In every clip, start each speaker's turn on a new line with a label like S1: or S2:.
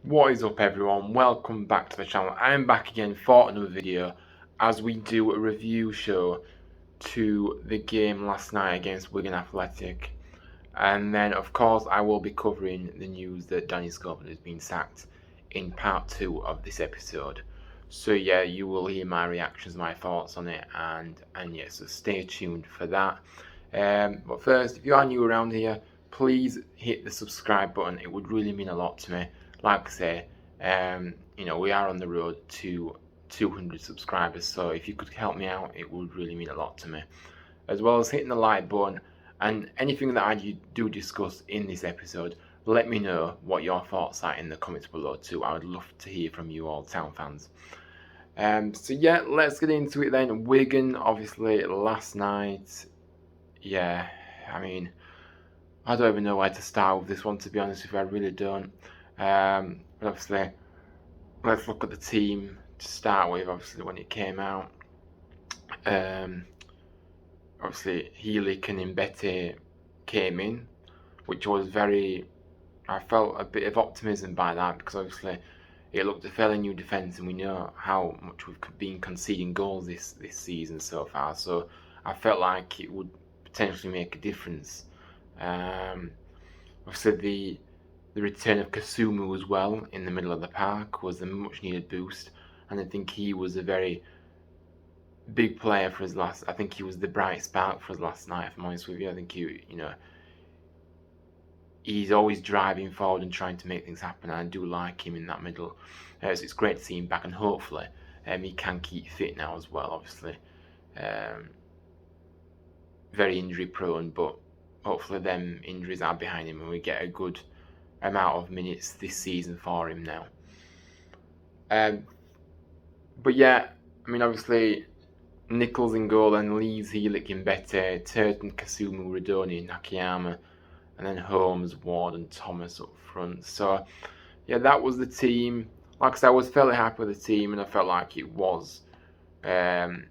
S1: What is up everyone, welcome back to the channel. I'm back again for another video as we do a review show to the game last night against Wigan Athletic. And then of course I will be covering the news that Danny Schofield has been sacked in part 2 of this episode. So yeah, you will hear my reactions, my thoughts on it, and yeah, so stay tuned for that. But first, if you are new around here, please hit the subscribe button. It would really mean a lot to me. Like I say, we are on the road to 200 subscribers, so if you could help me out, it would really mean a lot to me. As well as hitting the like button, and anything that I do discuss in this episode, let me know what your thoughts are in the comments below too. I would love to hear from you all town fans. So yeah, let's get into it then. Wigan, obviously, last night. Yeah, I mean, I don't even know where to start with this one, to be honest with you. I really don't. But obviously, let's look at the team to start with. Obviously, when it came out, obviously Healy and Mbete came in, which was I felt a bit of optimism by that, because obviously it looked a fairly new defence, and we know how much we've been conceding goals this season so far. So I felt like it would potentially make a difference. Obviously the return of Kasumu as well in the middle of the park was a much needed boost, and I think he was a very big player for us I think he was the bright spark for us last night, if I'm honest with you. I think he's always driving forward and trying to make things happen, and I do like him in that middle. So it's great to see him back, and hopefully he can keep fit now as well. Obviously, very injury prone, but hopefully them injuries are behind him and we get a good amount of minutes this season for him now. But yeah, I mean, obviously Nichols in goal, and Lees, Helik, Mbete, Turton, Kasumu, Radoni, Nakayama, and then Holmes, Ward, and Thomas up front. So yeah, that was the team. Like I said, I was fairly happy with the team, and I felt like it was going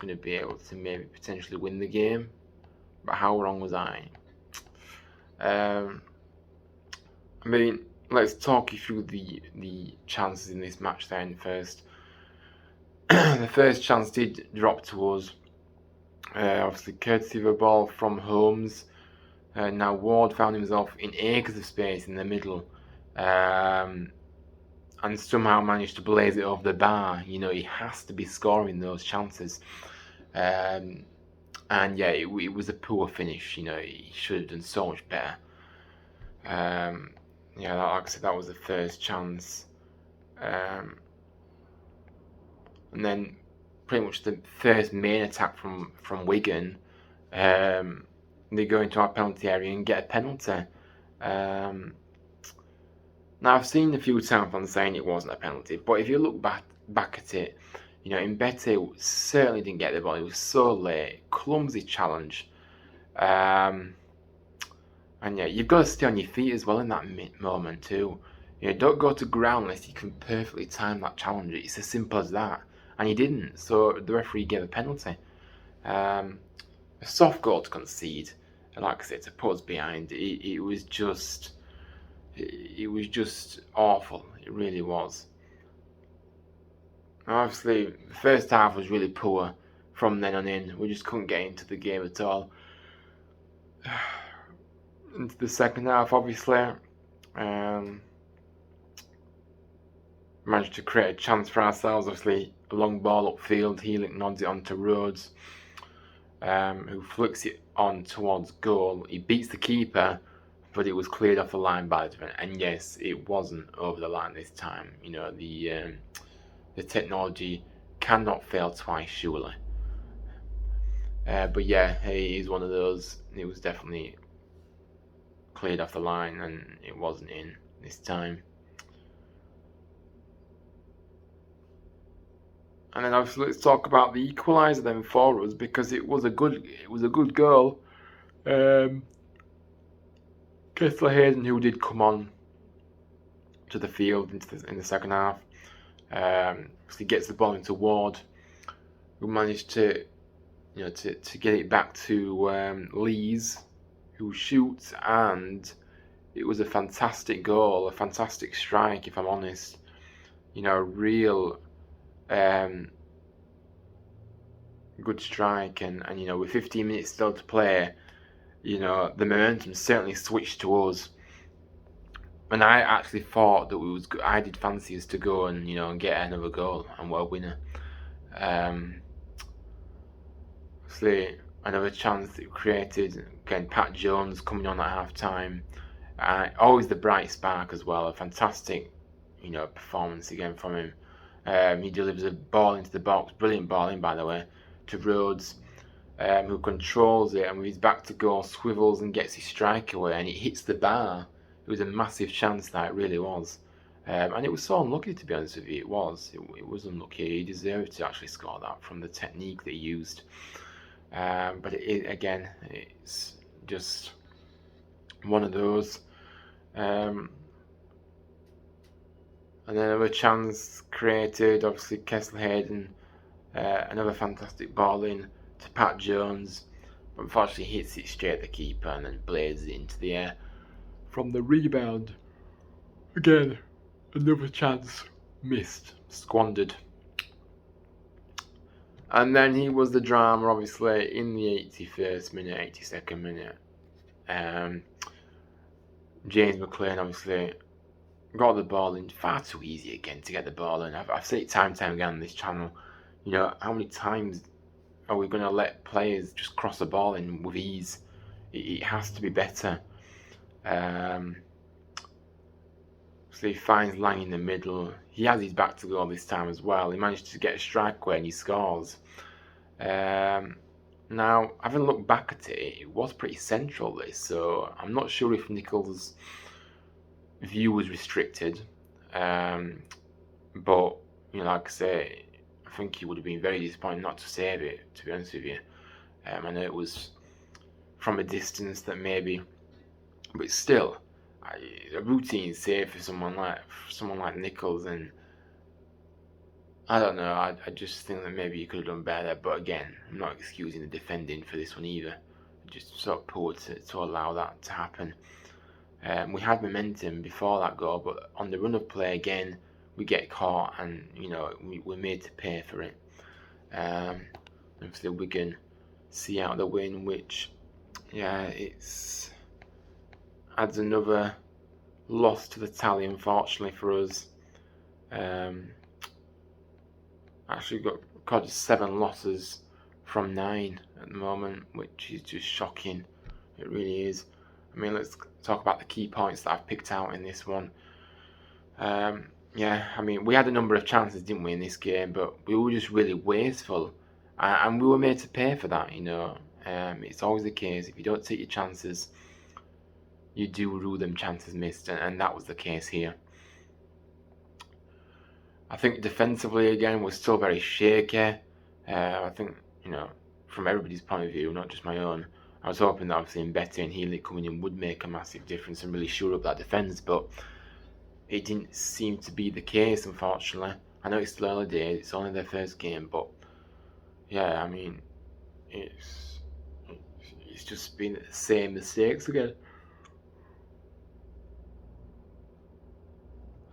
S1: to be able to maybe potentially win the game. But how wrong was I? I mean, let's talk you through the chances in this match then first. The first chance did drop to us, obviously courtesy of a ball from Holmes. Now Ward found himself in acres of space in the middle, and somehow managed to blaze it over the bar. He has to be scoring those chances. And yeah, it was a poor finish. He should have done so much better. Yeah, like I said, that was the first chance. And then pretty much the first main attack from Wigan, they go into our penalty area and get a penalty. Now I've seen a few times on saying it wasn't a penalty, but if you look back at it, Mbete certainly didn't get the ball. He was so late, clumsy challenge. And yeah, you've got to stay on your feet as well in that moment too. Don't go to ground unless you can perfectly time that challenge. It's as simple as that. And he didn't, so the referee gave a penalty. A soft goal to concede, and like I said, to put us behind. It was just awful. It really was. Obviously, the first half was really poor. From then on in, we just couldn't get into the game at all. Into the second half, obviously, managed to create a chance for ourselves. Obviously, a long ball upfield. Healing nods it onto Rhodes, who flicks it on towards goal. He beats the keeper, but it was cleared off the line by the defender. And yes, it wasn't over the line this time. The technology cannot fail twice, surely. But yeah, he is one of those. It was definitely cleared off the line, and it wasn't in this time. And then obviously let's talk about the equaliser then for us, because it was a good goal. Kessler Hayden, who did come on to the field in the second half, he gets the ball into Ward, who managed to get it back to Lees, who shoots, and it was a fantastic goal, a fantastic strike, if I'm honest. You know, a real good strike, and you know, with 15 minutes still to play, you know, the momentum certainly switched to us. And I actually thought that I did fancy us to go and, you know, and get another goal and what a winner. Obviously, another chance that created, again, Pat Jones coming on at half time. Always the bright spark as well. A fantastic, you know, performance again from him. He delivers a ball into the box, brilliant ball in, by the way, to Rhodes, who controls it, and with his back to goal, swivels and gets his strike away, and it hits the bar. It was a massive chance, that it really was. And it was so unlucky, to be honest with you. It was unlucky. He deserved to actually score that from the technique that he used. But again, it's just one of those. And then another chance created, obviously Kessler Hayden, another fantastic ball in to Pat Jones, but unfortunately hits it straight at the keeper and then blazes it into the air. From the rebound, again, another chance missed, squandered. And then he was the drama, obviously, in the 81st minute, 82nd minute. James McLean, obviously, got the ball in far too easy again to get the ball in. I've said it time and time again on this channel. You know, how many times are we going to let players just cross the ball in with ease? It has to be better. So he finds Lang in the middle. He has his back to goal this time as well. He managed to get a strike away and he scores. Now, having looked back at it, it was pretty central, this, so I'm not sure if Nichols' view was restricted. But, you know, like I say, I think he would have been very disappointed not to save it, to be honest with you. I know it was from a distance that maybe, but still, a routine save for someone like Nichols, and I don't know. I just think that maybe you could have done better. But again, I'm not excusing the defending for this one either. Just sort of poor to allow that to happen. We had momentum before that goal, but on the run of play again, we get caught, and you know we're made to pay for it. Obviously, Wigan see out the win, which, yeah, it's adds another loss to the tally, unfortunately for us. Actually got 7 losses from 9 at the moment, which is just shocking. It really is. I mean, let's talk about the key points that I've picked out in this one. Yeah, I mean, we had a number of chances, didn't we, in this game, but we were just really wasteful, and we were made to pay for that, you know. It's always the case. If you don't take your chances, you do rue them chances missed, and that was the case here. I think defensively, again, we're still very shaky. I think, you know, from everybody's point of view, not just my own, I was hoping that obviously Mbete and Healy coming in would make a massive difference and really shore up that defence, but it didn't seem to be the case, unfortunately. I know it's still early days, it's only their first game, but yeah, I mean, it's just been the same mistakes again.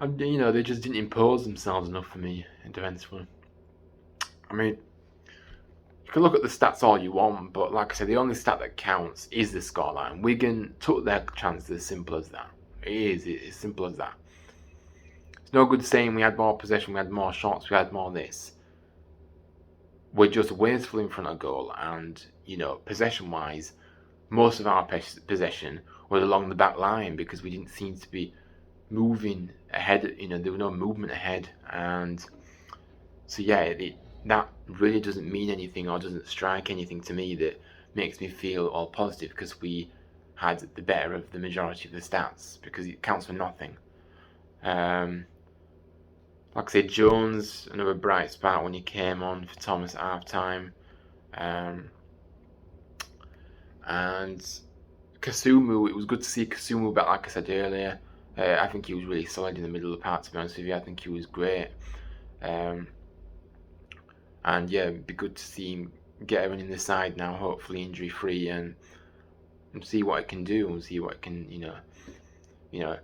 S1: And, you know, they just didn't impose themselves enough for me in defensively. I mean, you can look at the stats all you want, but like I said, the only stat that counts is the scoreline. Wigan took their chances, as simple as that. It's as simple as that. It's no good saying we had more possession, we had more shots, we had more this. We're just wasteful in front of goal, and, you know, possession-wise, most of our possession was along the back line because we didn't seem to be moving ahead. You know, there was no movement ahead, and so yeah, that really doesn't mean anything or doesn't strike anything to me that makes me feel all positive, because we had the better of the majority of the stats, because it counts for nothing. Like I said, Jones, another bright spot when he came on for Thomas at half time. And Kasumu, it was good to see Kasumu back, like I said earlier. I think he was really solid in the middle of the park, to be honest with you. I think he was great. And yeah, it'd be good to see him get everyone in the side now, hopefully injury free, and see what it can do, and see what it can, you know, you know,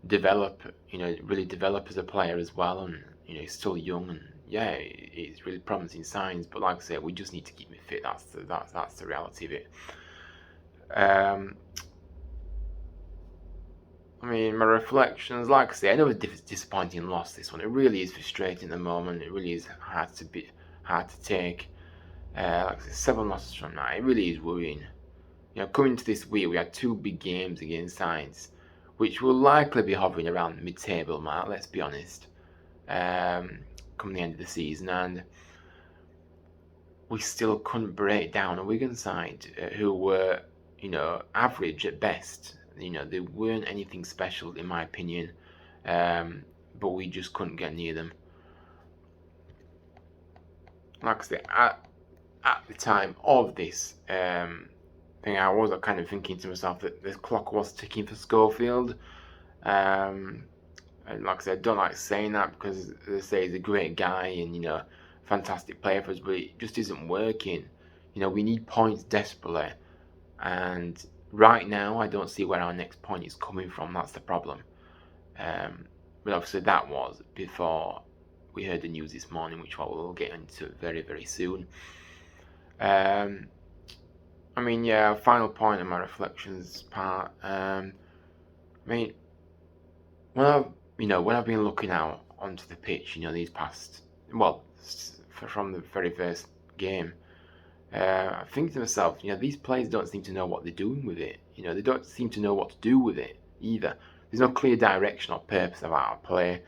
S1: develop, really develop as a player as well. And he's still young, and yeah, it's really promising signs. But like I said, we just need to keep him fit. That's the reality of it. I mean, my reflections, like I say, I know it's disappointing loss. This one, it really is frustrating at the moment. It really is hard to take. Like I said, 7 losses from now, it really is worrying. Coming to this week, we had 2 big games against sides, which will likely be hovering around the mid-table mark. Let's be honest. Come the end of the season, and we still couldn't break down a Wigan side who were, average at best. They weren't anything special in my opinion, but we just couldn't get near them. Like I said, at the time of this thing, I was kind of thinking to myself that the clock was ticking for Schofield. And like I said, I don't like saying that because they say he's a great guy and fantastic player for us, but it just isn't working. We need points desperately, and right now I don't see where our next point is coming from. That's the problem. But obviously that was before we heard the news this morning, which we'll get into very, very soon. I mean, yeah, final point in my reflections part. I mean, when I've been looking out onto the pitch, these past, from the very first game, I think to myself, these players don't seem to know what they're doing with it. They don't seem to know what to do with it either. There's no clear direction or purpose of our play.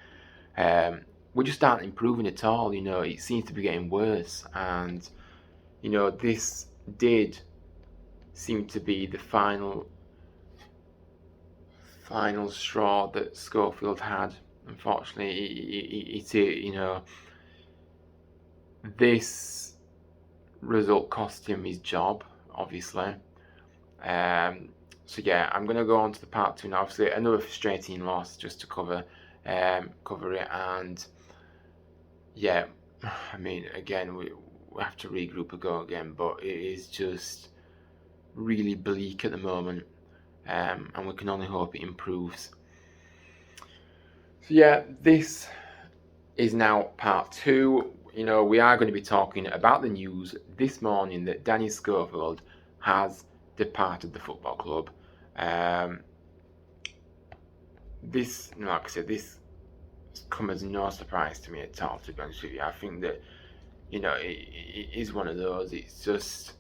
S1: We just aren't improving at all. It seems to be getting worse, and this did seem to be the final straw that Schofield had. Unfortunately, this result cost him his job, obviously. So yeah, I'm gonna go on to the part 2 now. Obviously, another frustrating loss just to cover it, and yeah, I mean, again, we have to regroup and go again, but it is just really bleak at the moment, and we can only hope it improves. So yeah, this is now part 2. We are going to be talking about the news this morning that Danny Schofield has departed the football club. This, like I said, this come as no surprise to me at all, to be honest with you. I think that, it is one of those, it's just,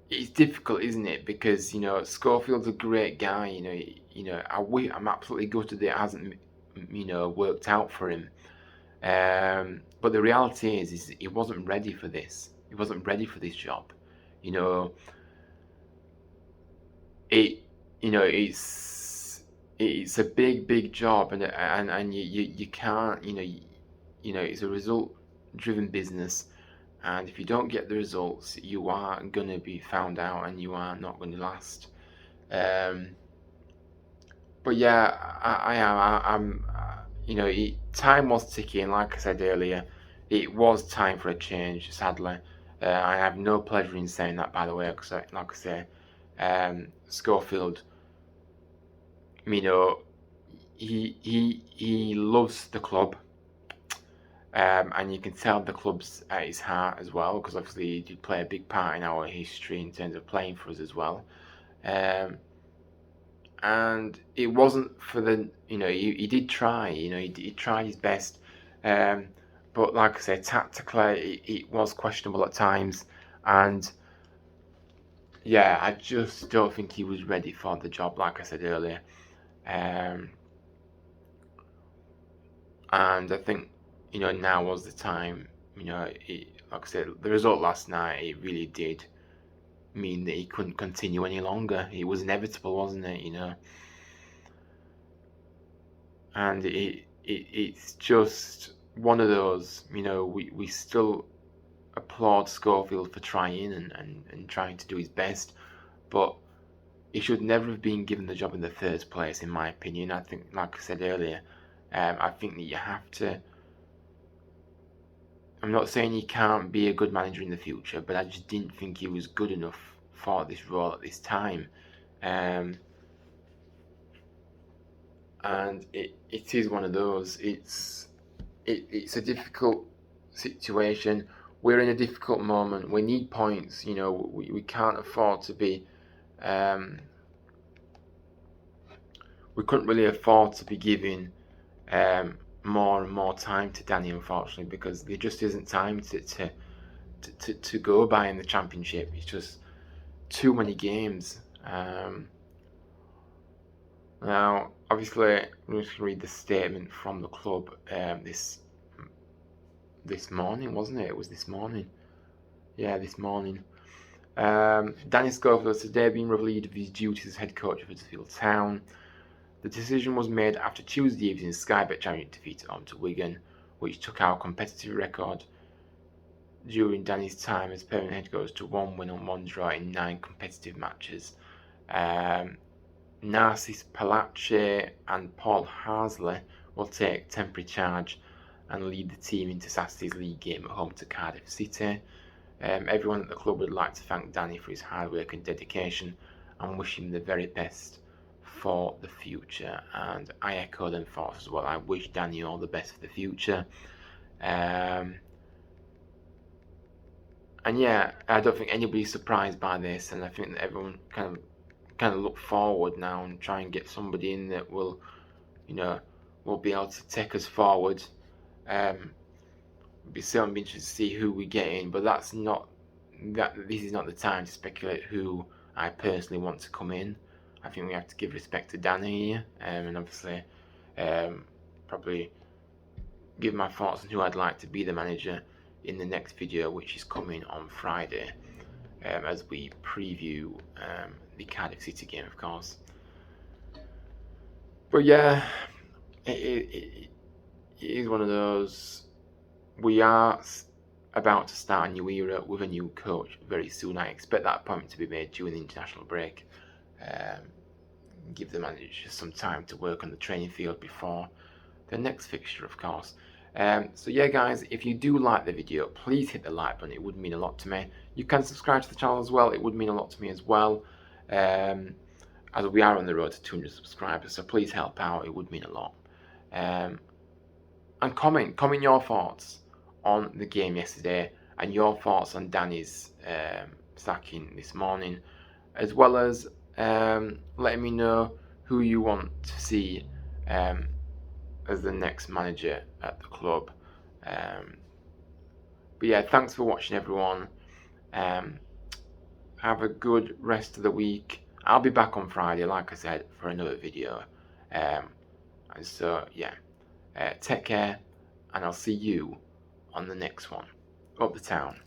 S1: it's difficult, isn't it? Because, Schofield's a great guy, I'm absolutely gutted that it hasn't, worked out for him. But the reality is he wasn't ready for this. He wasn't ready for this job. It's a big job, and you can't, it's a result-driven business, and if you don't get the results, you are gonna be found out, and you are not going to last. But yeah, I'm time was ticking. Like I said earlier, it was time for a change. Sadly, I have no pleasure in saying that, by the way, because like I say, Schofield, he loves the club, and you can tell the club's at his heart as well, because obviously he did play a big part in our history in terms of playing for us as well. And it wasn't for the, he did try, he tried his best, but like I said, tactically it was questionable at times, and yeah, I just don't think he was ready for the job, like I said earlier. And I think, now was the time. Like I said, the result last night, it really did mean that he couldn't continue any longer. It was inevitable, wasn't it? And it's just one of those. We still applaud Schofield for trying and trying to do his best, but he should never have been given the job in the first place, in my opinion. I think, like I said earlier, I think that you have to. I'm not saying he can't be a good manager in the future, but I just didn't think he was good enough for this role at this time. and it is one of those. It's a difficult situation. We're in a difficult moment. We need points. You know, we can't afford to be. We couldn't really afford to be giving more and more time to Danny, unfortunately, because there just isn't time to go by in the Championship. It's just too many games. Now, obviously, I'm just going to read the statement from the club this morning, wasn't it? It was this morning. Yeah, this morning. Danny Schofield has today been relieved of his duties as head coach of Huddersfield Town. The decision was made after Tuesday evening's Sky Bet Championship defeat at home to Wigan, which took our competitive record during Danny's time as permanent head coach to 1 win and 1 draw in 9 competitive matches. Narcis Palace and Paul Harsley will take temporary charge and lead the team into Saturday's league game at home to Cardiff City. Everyone at the club would like to thank Danny for his hard work and dedication and wish him the very best for the future. And I echo them thoughts as well. I wish Danny all the best for the future. And yeah, I don't think anybody's surprised by this, and I think that everyone kind of look forward now and try and get somebody in that will, will be able to take us forward. Be certainly interested to see who we get in, but this is not the time to speculate who I personally want to come in. I think we have to give respect to Danny here, and obviously probably give my thoughts on who I'd like to be the manager in the next video, which is coming on Friday, as we preview the Cardiff City game, of course. But yeah, it is one of those. We are about to start a new era with a new coach very soon. I expect that appointment to be made during the international break. Give the manager some time to work on the training field before the next fixture, of course. So yeah, guys, if you do like the video, please hit the like button. It would mean a lot to me. You can subscribe to the channel as well. It would mean a lot to me as well. As we are on the road to 200 subscribers, so please help out. It would mean a lot. And comment your thoughts on the game yesterday and your thoughts on Danny's sacking this morning, as well as letting me know who you want to see as the next manager at the club. But yeah, thanks for watching, everyone. Have a good rest of the week. I'll be back on Friday, like I said, for another video. And so yeah, take care, and I'll see you on the next one. Up the town.